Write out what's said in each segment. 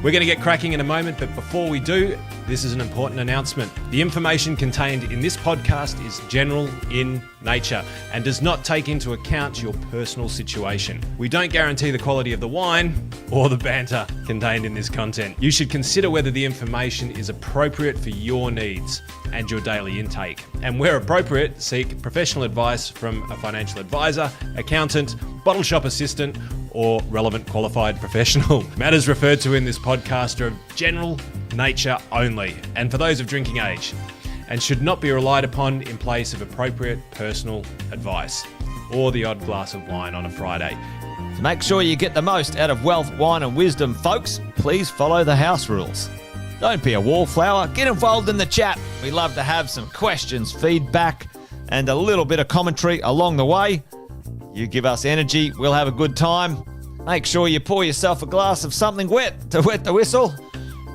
We're going to get cracking in a moment, but before we do, this is an important announcement. The information contained in this podcast is general in nature and does not take into account your personal situation. We don't guarantee the quality of the wine or the banter contained in this content. You should consider whether the information is appropriate for your needs and your daily intake. And where appropriate, seek professional advice from a financial advisor, accountant, bottle shop assistant, or relevant qualified professional. Matters referred to in this podcast are of general nature only, and for those of drinking age, and should not be relied upon in place of appropriate personal advice or the odd glass of wine on a Friday. To make sure you get the most out of wealth, wine and wisdom, folks, please follow the house rules. Don't be a wallflower, get involved in the chat. We love to have some questions, feedback, and a little bit of commentary along the way. You give us energy, we'll have a good time. Make sure you pour yourself a glass of something wet to wet the whistle.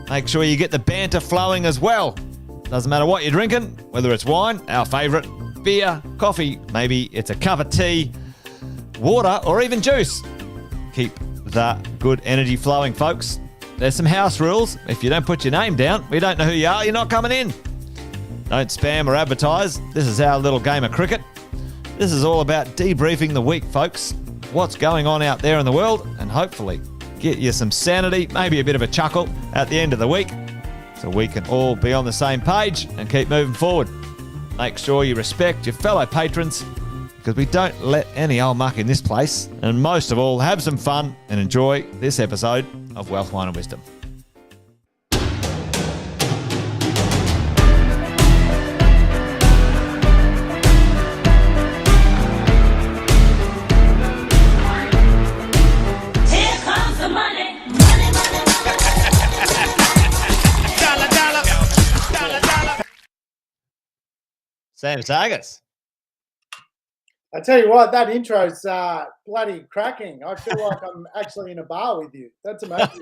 Make sure you get the banter flowing as well. Doesn't matter what you're drinking, whether it's wine, our favourite, beer, coffee, maybe it's a cup of tea, water, or even juice. Keep that good energy flowing, folks. There's some house rules. If you don't put your name down, we don't know who you are, you're not coming in. Don't spam or advertise. This is our little game of cricket. This is all about debriefing the week, folks. What's going on out there in the world, and hopefully get you some sanity, maybe a bit of a chuckle at the end of the week, so we can all be on the same page and keep moving forward. Make sure you respect your fellow patrons, because we don't let any old muck in this place. And most of all, have some fun and enjoy this episode of Wealth, Wine and Wisdom. Sam Sagas. I tell you what, that intro's bloody cracking. I feel like I'm actually in a bar with you. That's amazing.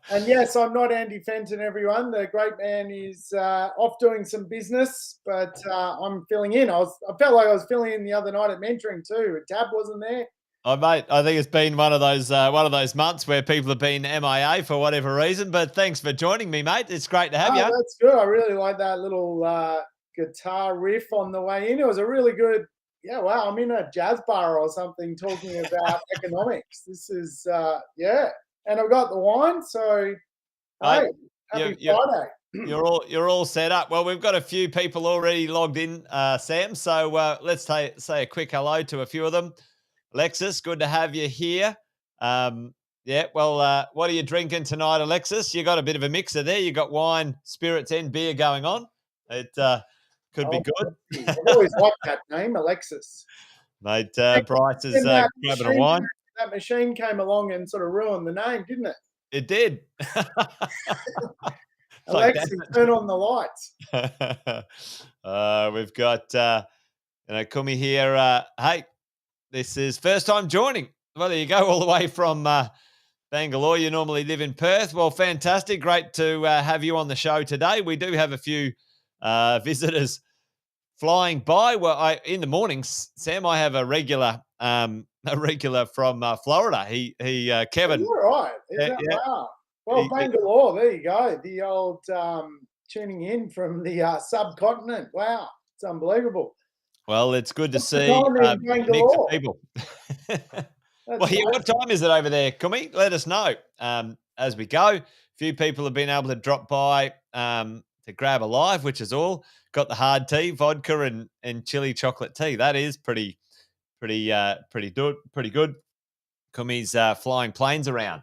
And yes, I'm not Andy Fenton, everyone. The great man is off doing some business, but I'm filling in. I felt like I was filling in the other night at mentoring too. Tab wasn't there. Oh, mate, I think it's been one of those months where people have been MIA for whatever reason. But thanks for joining me, mate. It's great to have you. That's good. I really like that little guitar riff on the way in. It was a really good. Yeah, wow, I'm in a jazz bar or something talking about economics. This is, and I've got the wine, so hey, happy Friday. You're all set up. Well, we've got a few people already logged in, Sam, so let's say a quick hello to a few of them. Alexis, good to have you here. What are you drinking tonight, Alexis? You got a bit of a mixer there. You got wine, spirits and beer going on. It could be good. I've always liked that name, Alexis. Mate, Bryce is grabbing a wine. That machine came along and sort of ruined the name, didn't it? It did. Alexis, turn on the lights. We've got, Kumi here. Hey, this is first time joining. Well, there you go, all the way from Bangalore. You normally live in Perth. Well, fantastic. Great to have you on the show today. We do have a few visitors flying by. Well, in the mornings, Sam, I have a regular from Florida. Kevin. You're right. Wow. Well, Bangalore, there you go. The old tuning in from the subcontinent. Wow, it's unbelievable. Well, it's good to see a mix of people. What time is it over there, Kumi? Let us know as we go. A few people have been able to drop by to grab a live, which is all. Got the hard tea, vodka and chili chocolate tea. That is pretty good. Kumi's flying planes around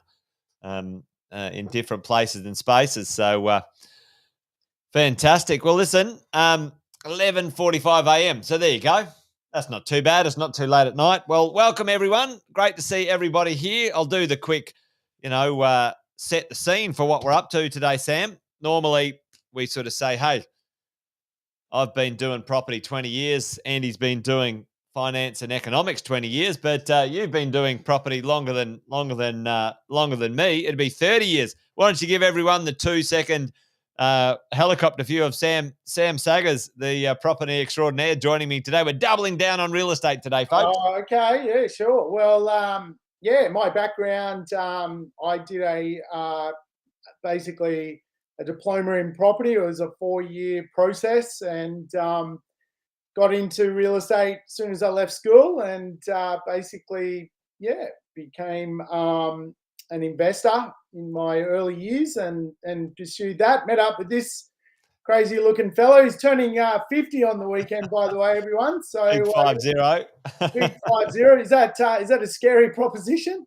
in different places and spaces. So fantastic. Well, listen, 11:45 a.m. So there you go. That's not too bad. It's not too late at night. Well, welcome everyone. Great to see everybody here. I'll do the quick, set the scene for what we're up to today, Sam. Normally we sort of say, hey, I've been doing property 20 years. Andy's been doing finance and economics 20 years, but you've been doing property longer than me. It'd be 30 years. Why don't you give everyone the 2-second helicopter view of Sam Saggers, the property extraordinaire, joining me today. We're doubling down on real estate today, folks. Oh, okay. Yeah, sure. Well, my background, I did a basically a diploma in property. It was a 4-year process, and got into real estate as soon as I left school, and basically, became an investor in my early years, and pursued that. Met up with this crazy looking fellow. He's turning 50 on the weekend, by the way, everyone. So Big 50. big 50. Is that a scary proposition?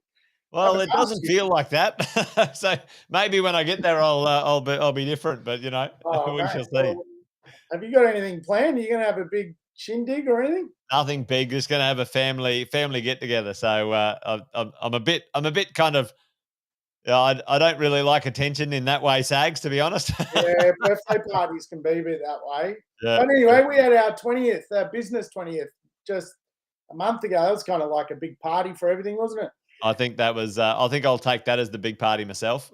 Well, it doesn't feel like that. So maybe when I get there, I'll be different. But we shall see. Well, have you got anything planned? Are you going to have a big shindig or anything? Nothing big. Just going to have a family get together. So I'm a bit kind of. I don't really like attention in that way, Sags, to be honest. Yeah, birthday parties can be a bit that way. Yeah. But anyway, we had our 20th, business 20th, just a month ago. That was kind of like a big party for everything, wasn't it? I think that was. I think I'll take that as the big party myself.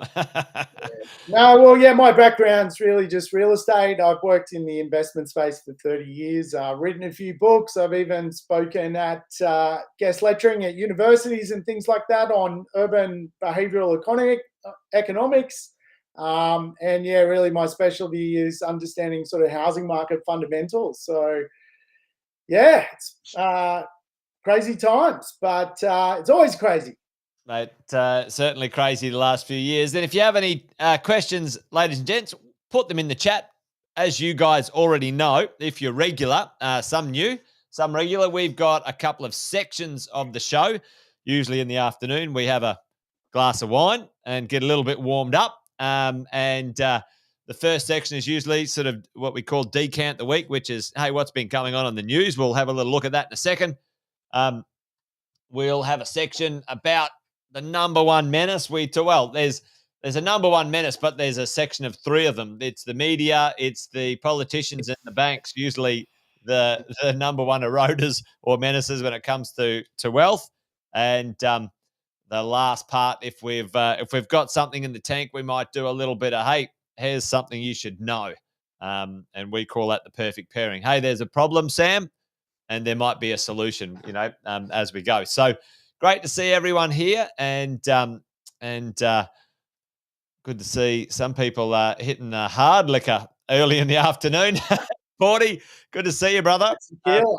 No, well, yeah, my background's really just real estate. I've worked in the investment space for 30 years. I've written a few books. I've even spoken at guest lecturing at universities and things like that on urban behavioural economics. And yeah, really my specialty is understanding sort of housing market fundamentals. So yeah, it's crazy times, but it's always crazy. Mate, certainly crazy the last few years. And if you have any questions, ladies and gents, put them in the chat. As you guys already know, if you're regular, some new, some regular, we've got a couple of sections of the show. Usually in the afternoon, we have a glass of wine and get a little bit warmed up. The first section is usually sort of what we call Decant the Week, which is, hey, what's been going on the news? We'll have a little look at that in a second. We'll have a section about the number one menace. There's a number one menace, but there's a section of three of them. It's the media, it's the politicians, and the banks. Usually, the number one eroders or menaces when it comes to wealth. And the last part, if we've got something in the tank, we might do a little bit of, hey, here's something you should know, and we call that the perfect pairing. Hey, there's a problem, Sam, and there might be a solution, as we go. So great to see everyone here, and good to see some people hitting hard liquor early in the afternoon. Porty, good to see you, brother. Tequila.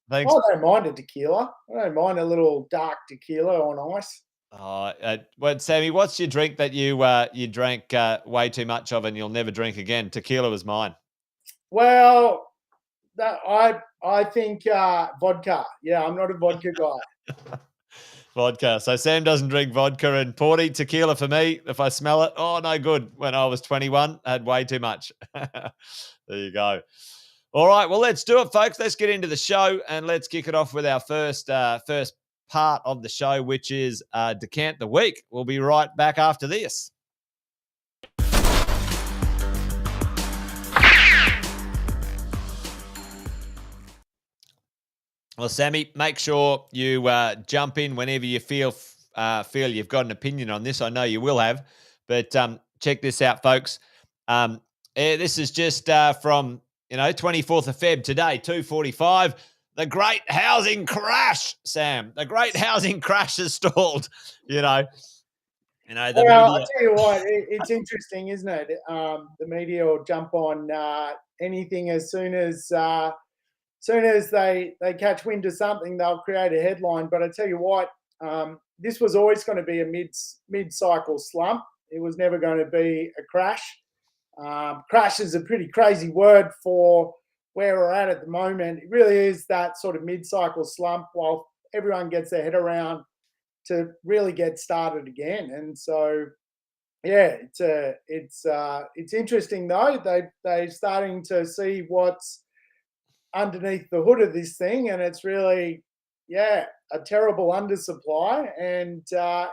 Thanks. I don't mind a tequila. I don't mind a little dark tequila on ice. Sammy, what's your drink that you drank way too much of and you'll never drink again? Tequila was mine. Well, I think vodka. Yeah, I'm not a vodka guy. Vodka. So Sam doesn't drink vodka, and Porty, tequila for me. If I smell it, oh, no good. When I was 21, I had way too much. There you go. All right, well, let's do it, folks. Let's get into the show, and let's kick it off with our first part of the show, which is Decant the Week. We'll be right back after this. Well, Sammy, make sure you jump in whenever you feel you've got an opinion on this. I know you will have, but check this out, folks. This is just from 24th of Feb today, 2:45. The great housing crash, Sam. The great housing crash has stalled. Well, I'll tell you what, it's interesting, isn't it? The media will jump on anything as soon as they catch wind of something, they'll create a headline. But I tell you what, this was always going to be a mid-cycle slump. It was never going to be a crash. Crash is a pretty crazy word for where we're at the moment. It really is that sort of mid-cycle slump while everyone gets their head around to really get started again. And so, yeah, it's interesting though. They're starting to see what's underneath the hood of this thing, and it's really, a terrible undersupply, and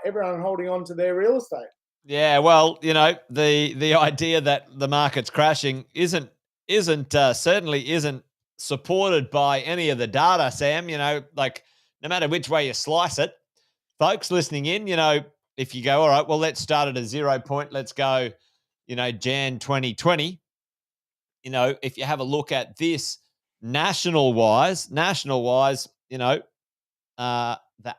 everyone holding on to their real estate. Yeah, well, the idea that the market's crashing certainly isn't supported by any of the data, Sam. No matter which way you slice it, folks listening in, if you go, all right, well, let's start at a 0 point. Let's go, Jan 2020. If you have a look at this national wise, the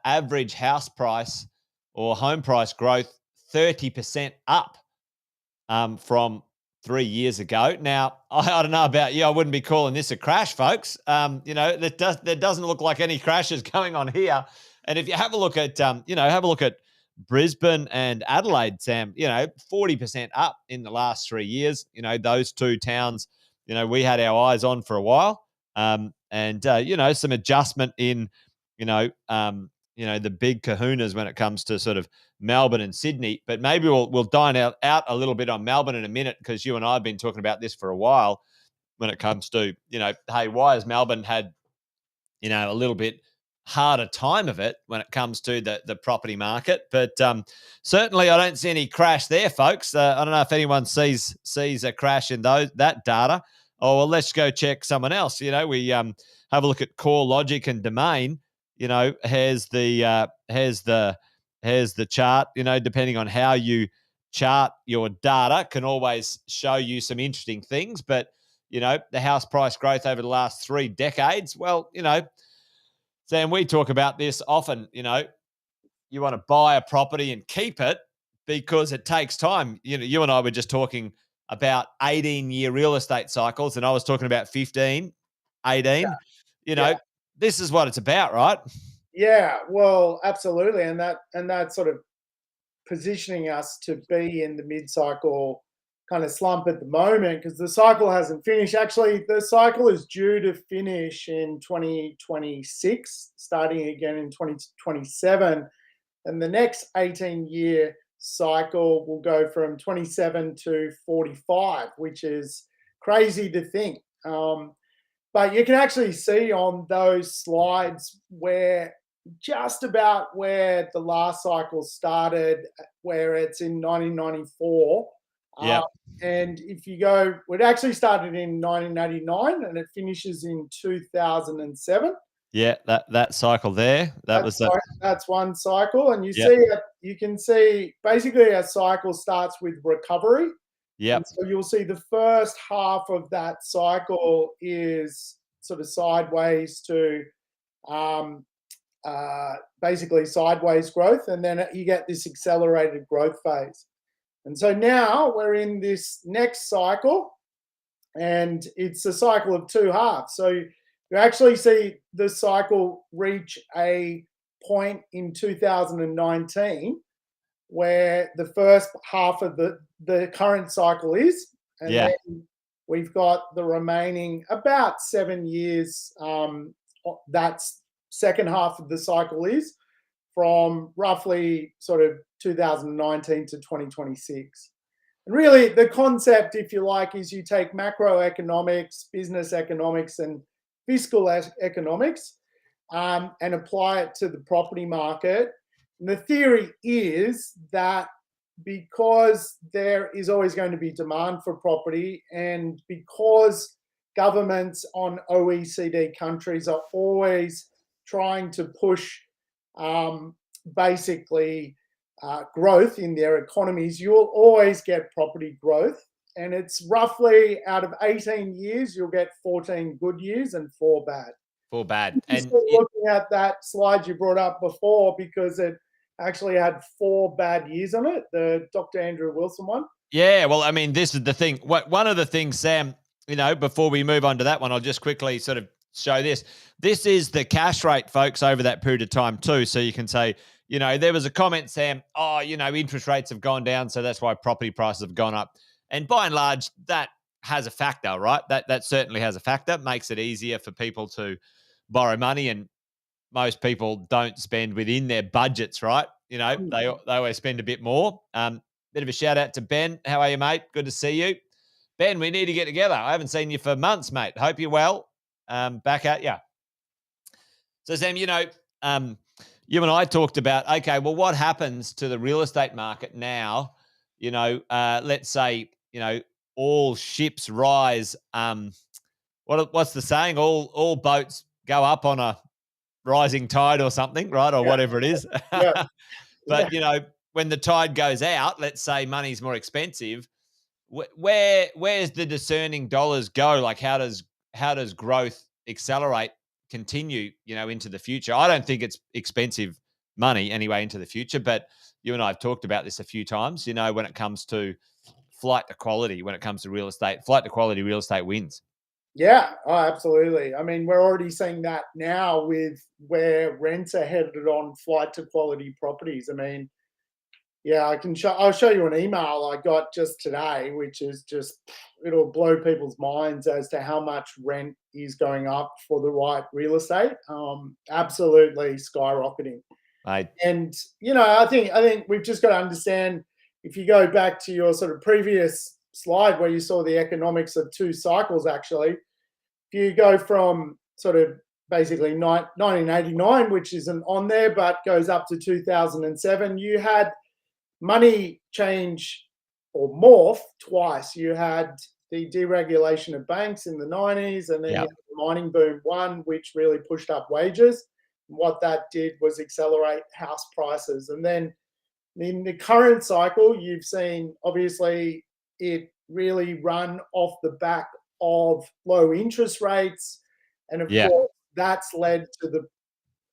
average house price or home price growth, 30% up from 3 years ago. Now, I don't know about you. I wouldn't be calling this a crash, folks. There doesn't look like any crashes going on here. And if you have a look at, Brisbane and Adelaide, Sam, 40% up in the last 3 years. Those two towns, we had our eyes on for a while. Some adjustment in, the big kahunas when it comes to sort of Melbourne and Sydney. But maybe we'll dine out a little bit on Melbourne in a minute, because you and I have been talking about this for a while when it comes to, hey, why has Melbourne had, a little bit harder time of it when it comes to the property market? But certainly I don't see any crash there, folks. I don't know if anyone sees a crash in that data. Oh, well, let's go check someone else. We have a look at Core Logic and Domain. Here's the chart. Depending on how you chart your data, can always show you some interesting things. But the house price growth over the last 3 decades. Well, Sam, we talk about this often. You want to buy a property and keep it because it takes time. You and I were just talking about 18-year real estate cycles, and I was talking about 15, 18. This is what it's about, right? Yeah, well, absolutely, and that sort of positioning us to be in the mid-cycle kind of slump at the moment, because the cycle hasn't finished. Actually, the cycle is due to finish in 2026, starting again in 2027, and the next 18-year cycle will go from 27 to 45, which is crazy to think. But you can actually see on those slides where just about where the last cycle started, where it's in 1994. Yeah. And if you go, it actually started in 1989 and it finishes in 2007. Yeah, that cycle there. That's one cycle, and you can see basically a cycle starts with recovery. Yeah. So you'll see the first half of that cycle is sort of sideways to basically sideways growth, and then you get this accelerated growth phase. And so now we're in this next cycle, and it's a cycle of 2 halves. So you actually see the cycle reach a point in 2019 where the first half of the current cycle is, and then we've got the remaining about 7 years. That's second half of the cycle is from roughly sort of 2019 to 2026. And really the concept, if you like, is you take macroeconomics, business economics, and fiscal economics and apply it to the property market. And the theory is that because there is always going to be demand for property, and because governments on OECD countries are always trying to push growth in their economies, you'll always get property growth. And it's roughly out of 18 years, you'll get 14 good years and 4 bad. 4 bad. And looking at that slide you brought up before, because it actually had 4 bad years on it, the Dr. Andrew Wilson one. Yeah, well, I mean, this is the thing. One of the things, Sam, before we move on to that one, I'll just quickly sort of show this. This is the cash rate, folks, over that period of time too. So you can say, there was a comment, Sam, interest rates have gone down, so that's why property prices have gone up. And by and large, that has a factor, right? That certainly has a factor. Makes it easier for people to borrow money, and most people don't spend within their budgets, right? They always spend a bit more. Bit of a shout out to Ben. How are you, mate? Good to see you. Ben, we need to get together. I haven't seen you for months, mate. Hope you're well. Back at you. So, Sam, you and I talked about, okay, well, what happens to the real estate market now? Let's say, all ships rise. What's the saying? All boats go up on a rising tide or something, right? Or whatever it is. Yeah. But, when the tide goes out, let's say money's more expensive, where's the discerning dollars go? Like, how does growth accelerate, continue, into the future? I don't think it's expensive money anyway into the future, but you and I have talked about this a few times, when it comes to flight to quality when it comes to real estate. Flight to quality real estate wins. Yeah, oh, absolutely. I mean, we're already seeing that now with where rents are headed on flight to quality properties. I mean, yeah, I'll show you an email I got just today, which is just, it'll blow people's minds as to how much rent is going up for the right real estate. Absolutely skyrocketing. Mate. And I think we've just got to understand, if you go back to your sort of previous slide where you saw the economics of two cycles, actually, if you go from sort of basically 1989, which isn't on there, but goes up to 2007, you had money change or morph twice. You had the deregulation of banks in the 90s, and then you had the mining boom one, which really pushed up wages. What that did was accelerate house prices. And then in the current cycle, you've seen, obviously, it really run off the back of low interest rates. And of course, that's led to the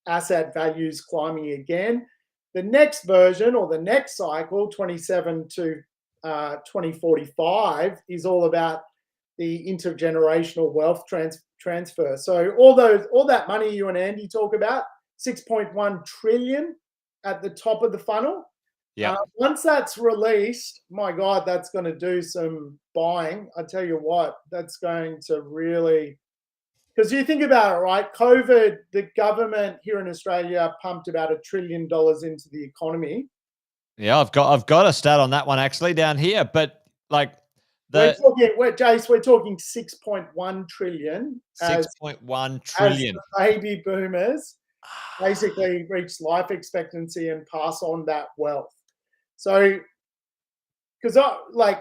asset values climbing again. The next version, or the next cycle, 27 to 2045, is all about the intergenerational wealth transfer. So all that money you and Andy talk about, 6.1 trillion at the top of the funnel. Yeah. Once that's released, my God, that's going to do some buying. I tell you what, that's going to really, because you think about it, right? COVID, the government here in Australia pumped about $1 trillion into the economy. Yeah, I've got a stat on that one actually down here, but like we're talking 6.1 trillion. 6.1 trillion. As baby boomers basically reach life expectancy and pass on that wealth. So, because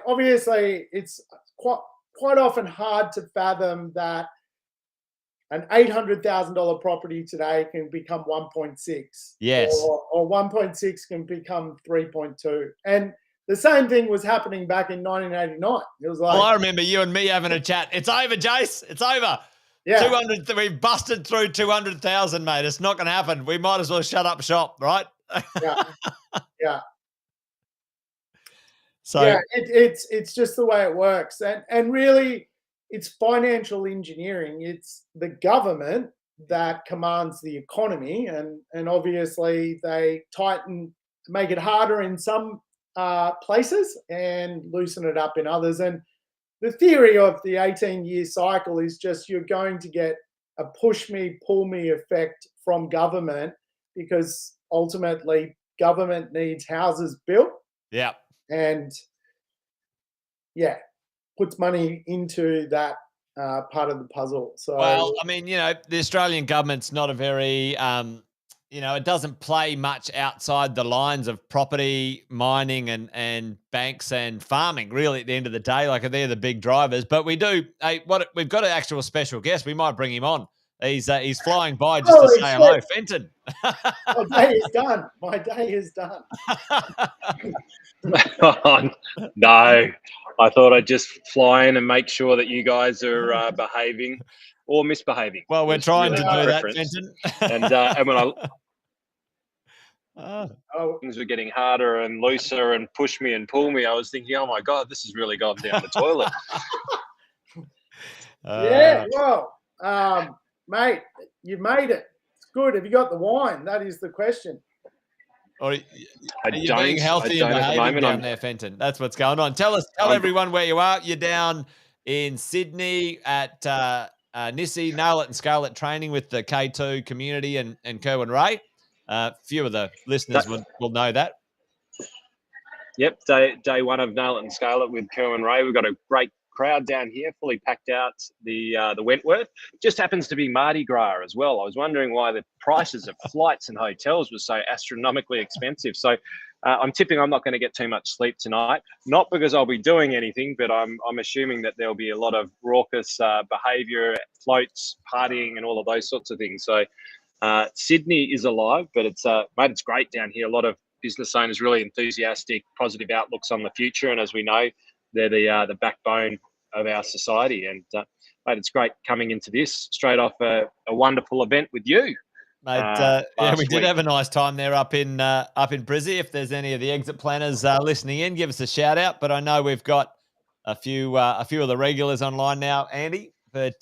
obviously it's quite often hard to fathom that an $800,000 property today can become 1.6. Yes. Or 1.6 can become 3.2. And the same thing was happening back in 1989. It was like, I remember you and me having a chat. It's over, Jace. It's over. Yeah. 200. We busted through 200,000, mate. It's not going to happen. We might as well shut up shop, right? Yeah. Yeah. So yeah, it's just the way it works. And really, it's financial engineering. It's the government that commands the economy, and obviously they make it harder in some places and loosen it up in others. And the theory of the 18-year cycle is just you're going to get a push me, pull me effect from government, because ultimately government needs houses built. Yeah. And puts money into that part of the puzzle. So, well, I mean, the Australian government's not a very, it doesn't play much outside the lines of property, mining, and banks and farming. Really, at the end of the day, like they're the big drivers. But we do. We've got an actual special guest. We might bring him on. He's flying by just to say hello, Fenton. My day is done. My day is done. No, I thought I'd just fly in and make sure that you guys are behaving or misbehaving. Well, we're trying to do that, Fenton. And when things were getting harder and looser and push me and pull me, I was thinking, oh my God, this has really gone down the toilet. Mate, you've made it. It's good. Have you got the wine? That is the question. Or are you being healthy and behaving down there, Fenton? That's what's going on. Tell everyone where you are. You're down in Sydney at Nissi, Nail It and Scale It training with the K2 community and Kerwin Ray. Few of the listeners will know that. Yep, day one of Nail It and Scale It with Kerwin Ray. We've got a great crowd down here, fully packed out the Wentworth. Just happens to be Mardi Gras as well. I was wondering why the prices of flights and hotels were so astronomically expensive. So I'm tipping I'm not going to get too much sleep tonight. Not because I'll be doing anything, but I'm assuming that there'll be a lot of raucous behaviour, floats, partying, and all of those sorts of things. So Sydney is alive, but it's great down here. A lot of business owners really enthusiastic, positive outlooks on the future, and as we know, they're the backbone of our society. And mate, it's great coming into this straight off a wonderful event with you. Mate, we did have a nice time there up in Brizzy. If there's any of the exit planners listening in, give us a shout out. But I know we've got a few of the regulars online now, Andy. But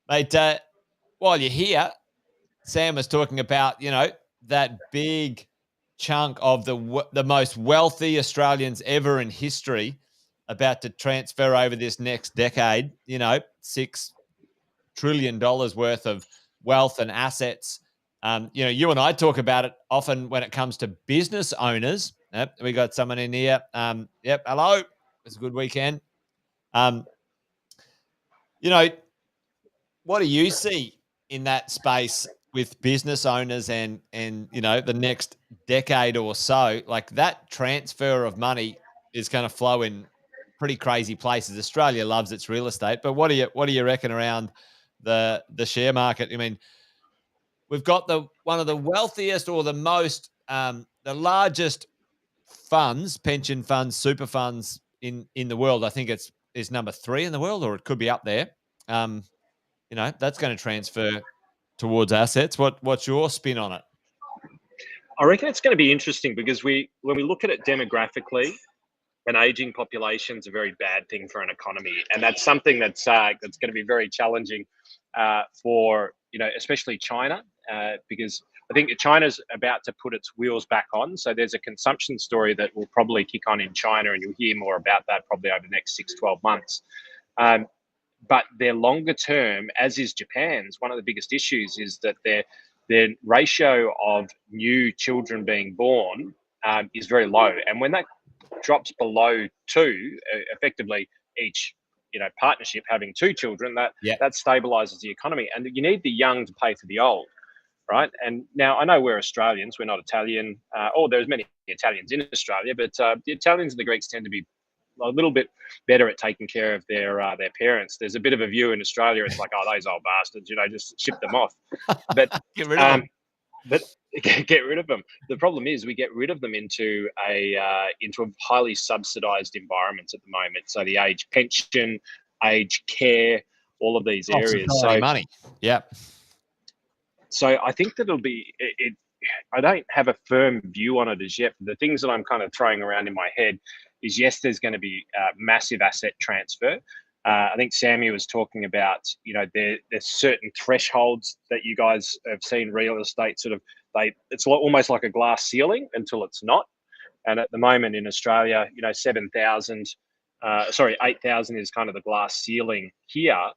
mate, while you're here, Sam was talking about that big chunk of the most wealthy Australians ever in history about to transfer over this next decade. $6 trillion worth of wealth and assets. You and I talk about it often when it comes to business owners. Yep, we got someone in here. Yep, hello. It's a good weekend. What do you see in that space with business owners and the next decade or so? Like that transfer of money is going to flow in pretty crazy places. Australia loves its real estate, but what do you reckon around the share market? I mean, we've got one of the wealthiest or the most the largest funds, pension funds, super funds in the world. I think is number 3 in the world, or it could be up there. That's going to transfer towards assets. What's your spin on it? I reckon it's going to be interesting because when we look at it demographically, an aging population is a very bad thing for an economy, and that's something that's going to be very challenging for especially China, because I think China's about to put its wheels back on. So there's a consumption story that will probably kick on in China, and you'll hear more about that probably over the next 6-12 months. But their longer term, as is Japan's, one of the biggest issues is that their ratio of new children being born is very low, and when that drops below 2, effectively each partnership having 2 children, that stabilizes the economy. And you need the young to pay for the old, right? And now I know we're Australians, we're not Italian, or there's many Italians in Australia, but the Italians and the Greeks tend to be a little bit better at taking care of their parents. There's a bit of a view in Australia, it's like, oh, those old bastards, just ship them off. But get rid of them. But get rid of them. The problem is we get rid of them into a highly subsidised environment at the moment. So the age pension, age care, all of these areas. So money. Yeah. So I think that it'll be it. I don't have a firm view on it as yet. The things that I'm kind of throwing around in my head is, yes, there's going to be massive asset transfer. I think Sammy was talking about, there's certain thresholds that you guys have seen real estate it's almost like a glass ceiling until it's not. And at the moment in Australia, 8,000 is kind of the glass ceiling here.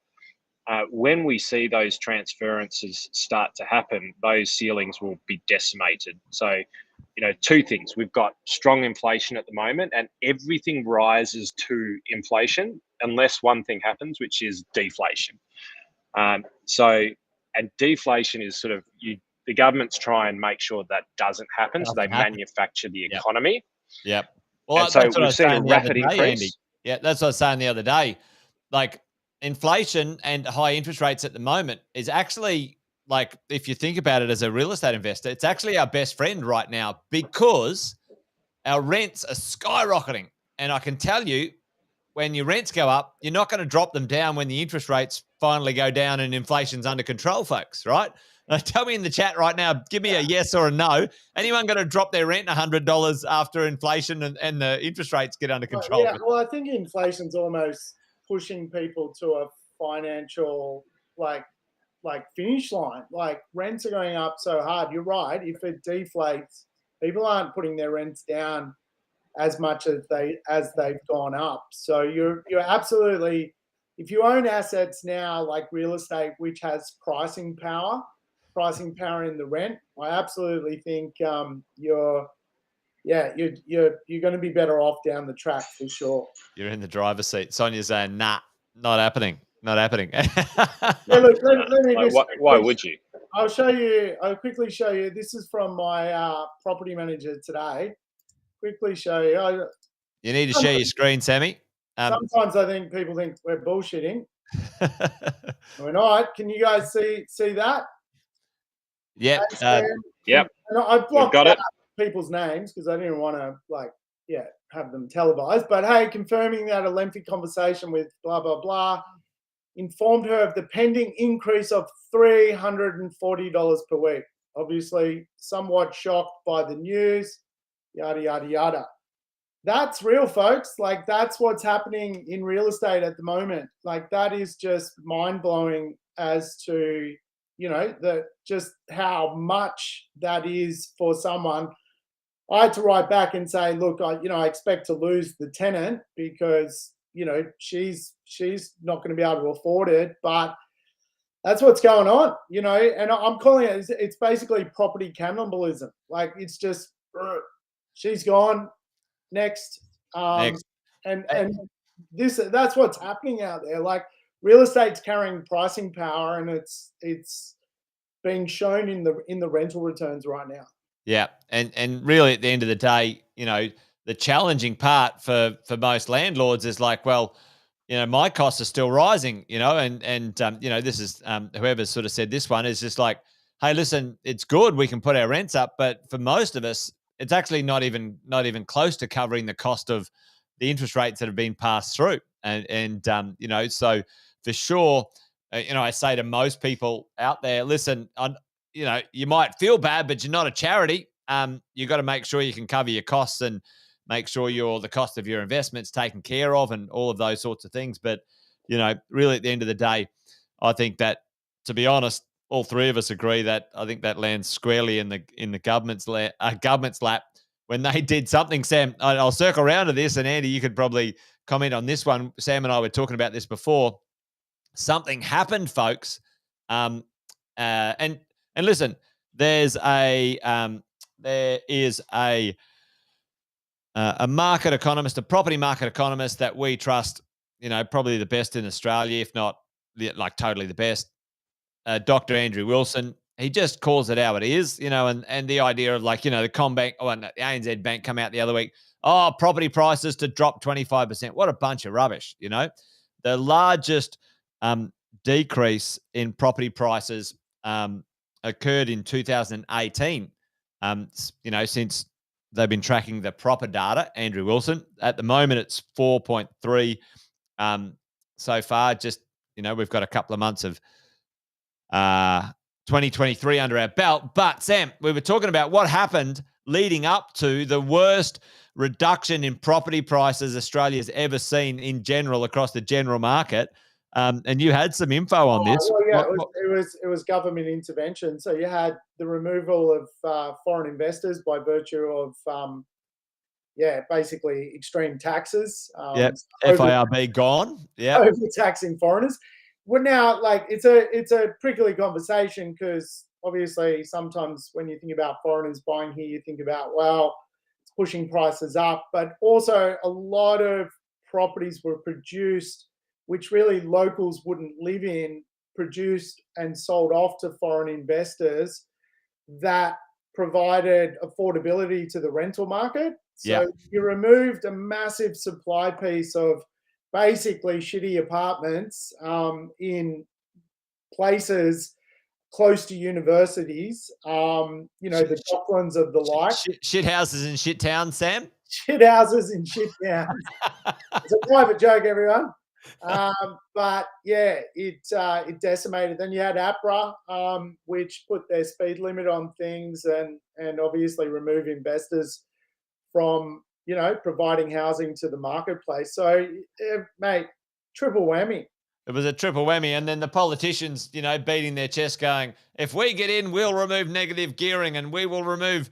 When we see those transferences start to happen, those ceilings will be decimated. So, 2 things. We've got strong inflation at the moment, and everything rises to inflation unless one thing happens, which is deflation. And deflation is sort of the governments try and make sure that doesn't happen, so they manufacture the economy. Yep. Well, and so we've seen a rapid increase. Andy. Yeah, that's what I was saying the other day. Like, inflation and high interest rates at the moment is actually, like, if you think about it as a real estate investor, it's actually our best friend right now because our rents are skyrocketing. And I can tell you, when your rents go up, you're not going to drop them down when the interest rates finally go down and inflation's under control, folks, right? Now, tell me in the chat right now, give me a yes or a no. Anyone going to drop their rent $100 after inflation and the interest rates get under control? Yeah, well, I think inflation's almost pushing people to a financial like finish line. Like, rents are going up so hard. You're right. If it deflates, people aren't putting their rents down as much as they've gone up. So you're absolutely, if you own assets now like real estate, which has pricing power in the rent, I absolutely think you're going to be better off down the track for sure. You're in the driver's seat. Sonia's saying, nah, not happening. Not happening. Yeah, look, let me just, why would you? I'll quickly show you. This is from my property manager today. Quickly show you. You need to share your screen, Sammy. Sometimes I think people think we're bullshitting. We're not. Can you guys see that? Yep. Yep. And I blocked out people's names because I didn't want to have them televised. But hey, confirming that a lengthy conversation with blah blah blah informed her of the pending increase of $340 per week. Obviously, somewhat shocked by the news. Yada yada yada. That's real, folks. Like, that's what's happening in real estate at the moment. Like, that is just mind blowing as to, just how much that is for someone. I had to write back and say, look, I expect to lose the tenant because, she's not going to be able to afford it. But that's what's going on, and I'm calling it's basically property cannibalism. Like, it's just, she's gone, next. Next. And that's what's happening out there. Like, real estate's carrying pricing power, and it's being shown in the rental returns right now. Yeah, and really at the end of the day, the challenging part for most landlords is like, well, my costs are still rising, and this is whoever sort of said this one is just like, hey, listen, it's good we can put our rents up, but for most of us, it's actually not even close to covering the cost of the interest rates that have been passed through, and so for sure, I say to most people out there, listen, you might feel bad, but you're not a charity. You got to make sure you can cover your costs and make sure the cost of your investments taken care of and all of those sorts of things. But, really at the end of the day, I think that, to be honest, all three of us agree that I think that lands squarely in the government's lap when they did something. Sam, I'll circle around to this, and Andy, you could probably comment on this one. Sam and I were talking about this before. Something happened, folks. And listen, there is a market economist, a property market economist that we trust, probably the best in Australia, if not like totally the best, Dr. Andrew Wilson. He just calls it how it is, and the idea of, like, the Combank, the ANZ Bank come out the other week, property prices to drop 25%. What a bunch of rubbish, The largest decrease in property prices occurred in 2018, since they've been tracking the proper data, Andrew Wilson. At the moment, it's 4.3 so far. Just, we've got a couple of months of 2023 under our belt. But, Sam, we were talking about what happened leading up to the worst reduction in property prices Australia's ever seen in general across the general market. And you had some info on this. Well, yeah, it was government intervention. So you had the removal of foreign investors by virtue of, basically extreme taxes. FIRB gone. Yeah, overtaxing foreigners. Well, now, like, it's a prickly conversation because obviously sometimes when you think about foreigners buying here, you think about, well, it's pushing prices up, but also a lot of properties were produced which really locals wouldn't live in, produced and sold off to foreign investors that provided affordability to the rental market. So you removed a massive supply piece of basically shitty apartments in places close to universities, the Docklands of the like. Shit houses in shit towns, Sam? Shit houses in shit towns. It's a private joke, everyone. But yeah, it decimated. Then you had APRA, which put their speed limit on things and obviously remove investors from, providing housing to the marketplace. So, mate, triple whammy. It was a triple whammy. And then the politicians, beating their chest going, if we get in, we'll remove negative gearing and we will remove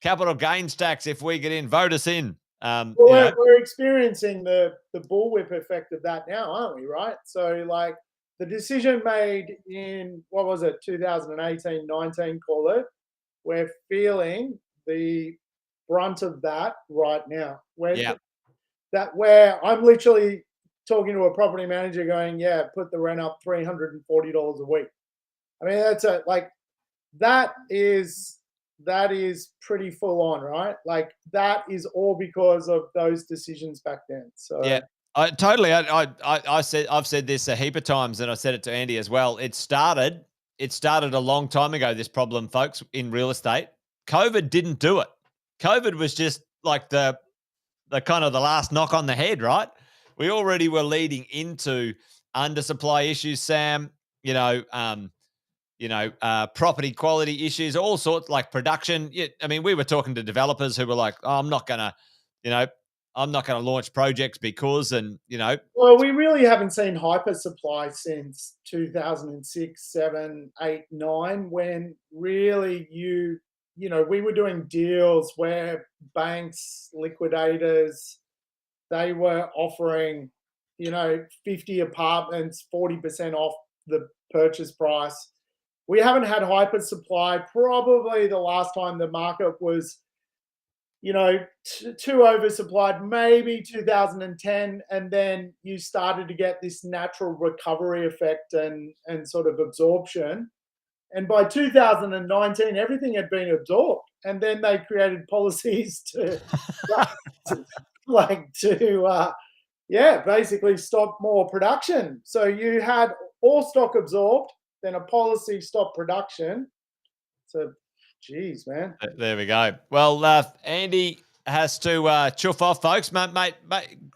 capital gains tax if we get in. Vote us in. We're experiencing the bullwhip effect of that now, aren't we, right? So, like, the decision made in, 2018, 19, call it, we're feeling the brunt of that right now. Where I'm literally talking to a property manager going, put the rent up $340 a week. I mean, that is pretty full on, right? Like, that is all because of those decisions back then. So yeah, I've said this a heap of times, and I said it to Andy as well. It started a long time ago, this problem, folks, in real estate. COVID didn't do it. COVID was just like the kind of the last knock on the head, right? We already were leading into undersupply issues, Sam, property quality issues, all sorts, like production. I mean, we were talking to developers who were like, I'm not going to, I'm not going to launch projects because, and Well, we really haven't seen hyper supply since 2006, 7, 8, 9, when really we were doing deals where banks, liquidators, they were offering, 50 apartments, 40% off the purchase price. We haven't had hyper supply. Probably the last time the market was too oversupplied, maybe 2010, and then you started to get this natural recovery effect and sort of absorption. And by 2019, everything had been absorbed, and then they created policies to, basically stop more production. So you had all stock absorbed, then a policy stop production. So, geez, man. There we go. Well, Andy has to chuff off, folks. Mate,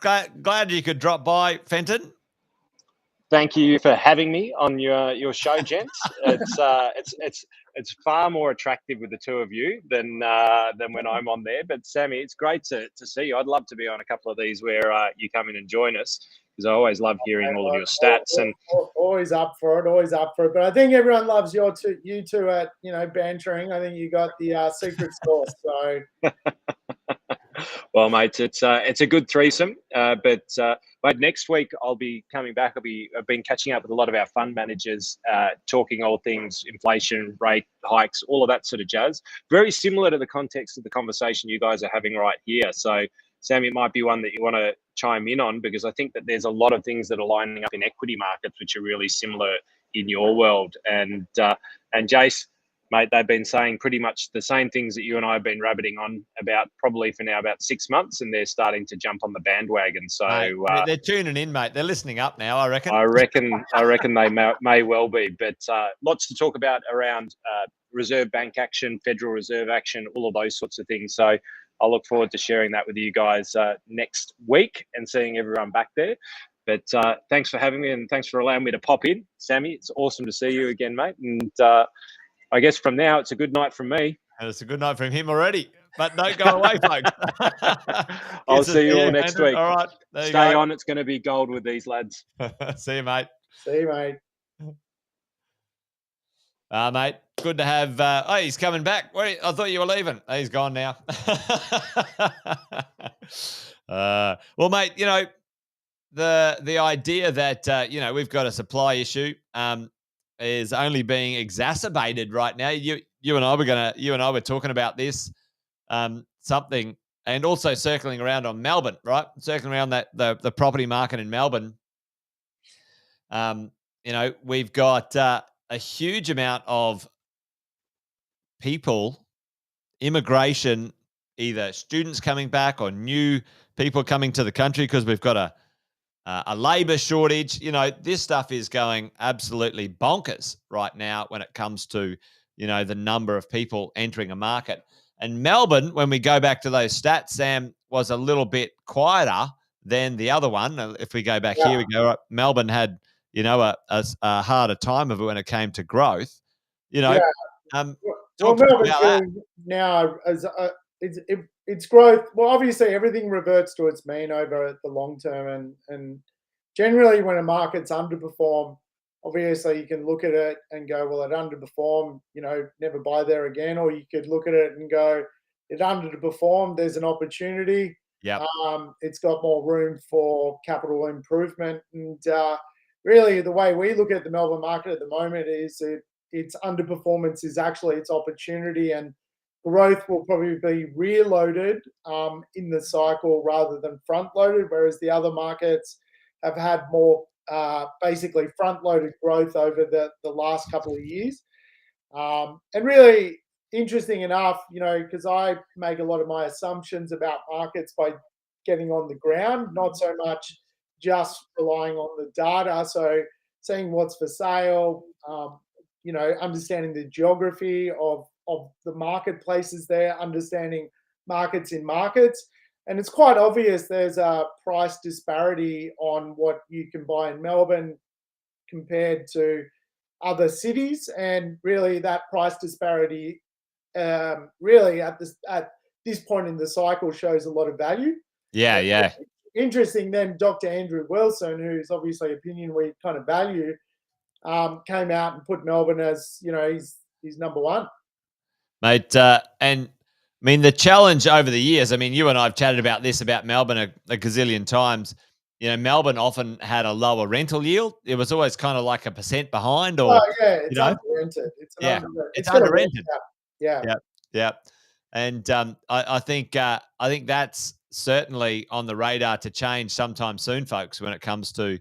glad you could drop by, Fenton. Thank you for having me on your show, gents. It's far more attractive with the two of you than when I'm on there. But Sammy, it's great to see you. I'd love to be on a couple of these where you come in and join us, because I always love hearing all of your stats. And always up for it. But I think everyone loves you two at bantering. I think you got the secret sauce. So. Well, mate, it's a good threesome. But next week I'll be coming back. I've been catching up with a lot of our fund managers, talking all things inflation, rate hikes, all of that sort of jazz. Very similar to the context of the conversation you guys are having right here. So, Sam, it might be one that you want to chime in on, because I think that there's a lot of things that are lining up in equity markets which are really similar in your world. And Jace, mate, they've been saying pretty much the same things that you and I have been rabbiting on about probably for now about 6 months, and they're starting to jump on the bandwagon. So mate, they're tuning in, mate. They're listening up now, I reckon. I reckon they may well be. But lots to talk about around Reserve Bank action, Federal Reserve action, all of those sorts of things. So I'll look forward to sharing that with you guys next week and seeing everyone back there. But thanks for having me, and thanks for allowing me to pop in. Sammy, it's awesome to see you again, mate. And I guess from now, it's a good night from me. And it's a good night from him already. But don't go away, folks. I'll see you all next week. All right. Stay on. It's going to be gold with these lads. See you, mate. See you, mate. Mate, good to have. Oh, he's coming back. Wait, I thought you were leaving. Oh, he's gone now. Well, mate, the idea that we've got a supply issue is only being exacerbated right now. You and I were talking about this something, and also circling around on Melbourne, right? Circling around the property market in Melbourne. We've got a huge amount of people, immigration, either students coming back or new people coming to the country because we've got a labor shortage. This stuff is going absolutely bonkers right now when it comes to, the number of people entering a market. And Melbourne, when we go back to those stats, Sam, was a little bit quieter than the other one. If we go back here, we go, right, Melbourne had, a harder time of it when it came to growth. Melbourne's doing now as it's growth. Well, obviously everything reverts to its mean over the long term, and generally when a market's underperformed, obviously you can look at it and go, well, it underperformed, never buy there again. Or you could look at it and go, it underperformed, there's an opportunity. Yeah. It's got more room for capital improvement. And really the way we look at the Melbourne market at the moment is its underperformance is actually its opportunity, and growth will probably be rear-loaded in the cycle rather than front-loaded, whereas the other markets have had more basically front-loaded growth over the last couple of years. And really interesting enough, because I make a lot of my assumptions about markets by getting on the ground, not so much just relying on the data. So seeing what's for sale, understanding the geography of the marketplaces there, understanding markets in markets. And it's quite obvious there's a price disparity on what you can buy in Melbourne compared to other cities. And really that price disparity really at this point in the cycle shows a lot of value. Yeah, yeah. Interesting. Then Dr. Andrew Wilson, who's obviously opinion we kind of value, came out and put Melbourne as he's number one. Mate, and I mean, the challenge over the years, I mean, you and I have chatted about this about Melbourne a gazillion times. You know, Melbourne often had a lower rental yield. It was always kind of like a percent behind, or, Oh yeah, you it's know, under-rented. yeah, it's It's got a rent under-rented. cap. Yeah. Yeah, yeah. And I think that's certainly on the radar to change sometime soon, folks, when it comes to,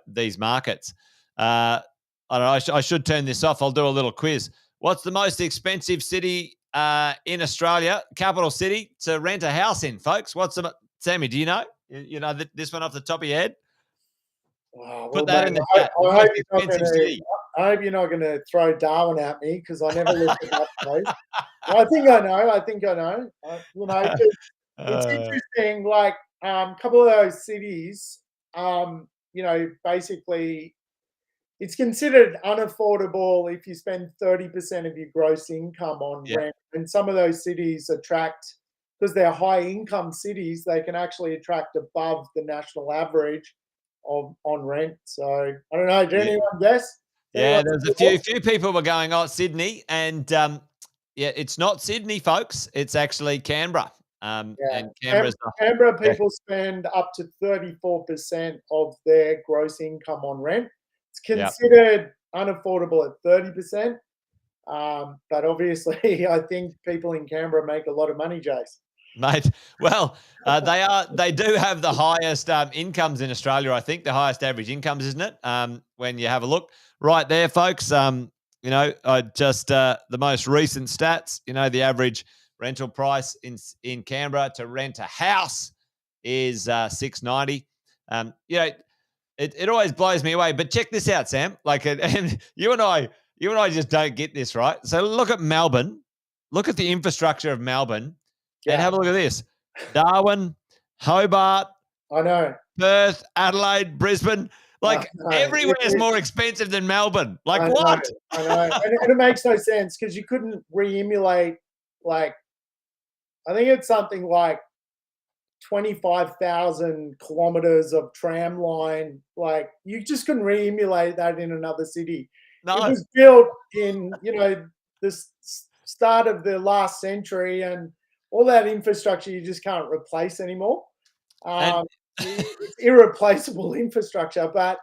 these markets. I don't know, I should turn this off. I'll do a little quiz. What's the most expensive city in Australia, capital city, to rent a house in, folks? Sammy, do you know? You know this one off the top of your head? Oh, Put well, that mate, in the chat. The most expensive city. I hope you're not going to throw Darwin at me because I never looked at that place. I think I know. It's Uh, interesting. Like a couple of those cities, basically, it's considered unaffordable if you spend 30% of your gross income on yeah, rent. And some of those cities attract, because they're high income cities, they can actually attract above the national average on rent. So I don't know. Did yeah. anyone guess? Yeah, Anyone there's a few people were going, oh, Sydney, and yeah, it's not Sydney, folks. It's actually Canberra. Yeah. And Canberra's Canberra yeah, people spend up to 34% of their gross income on rent. It's yeah, considered unaffordable at 30%. But obviously, I think people in Canberra make a lot of money, Jace. mate. Well, they do have the highest incomes in Australia. I think the highest average incomes, isn't it? When you have a look right there, folks. Just the most recent stats. The average rental price in Canberra to rent a house is $690. It always blows me away. But check this out, Sam. And you and I just don't get this, right? So look at Melbourne. Look at the infrastructure of Melbourne, and Yeah, have a look at this: Darwin, Hobart, I know. Perth, Adelaide, Brisbane. I Like know. everywhere is more expensive than Melbourne. Like I know. what? I know. And it makes no sense because you couldn't re-emulate, like, I think it's something like 25,000 kilometers of tram line. Like, you just couldn't re-emulate that in another city. It No. was built in, the start of the last century, and all that infrastructure you just can't replace anymore. And It's irreplaceable infrastructure. But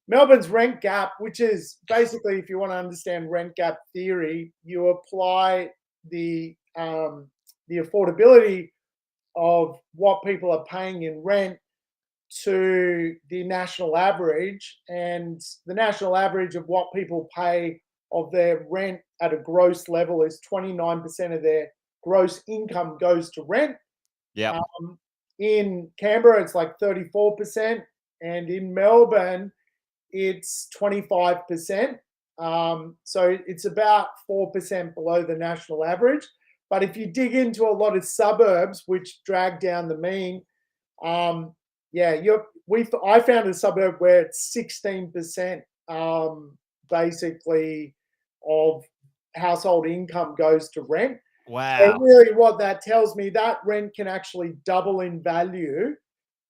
Melbourne's rent gap, which is basically, if you want to understand rent gap theory, you apply the affordability of what people are paying in rent to the national average, and the national average of what people pay of their rent at a gross level is 29% of their gross income goes to rent. yeah, In Canberra, it's like 34%, and in Melbourne, it's 25%. So it's about 4% below the national average. But if you dig into a lot of suburbs, which drag down the mean, I found a suburb where it's 16%, basically, of household income goes to rent. So wow. really, what that tells me, that rent can actually double in value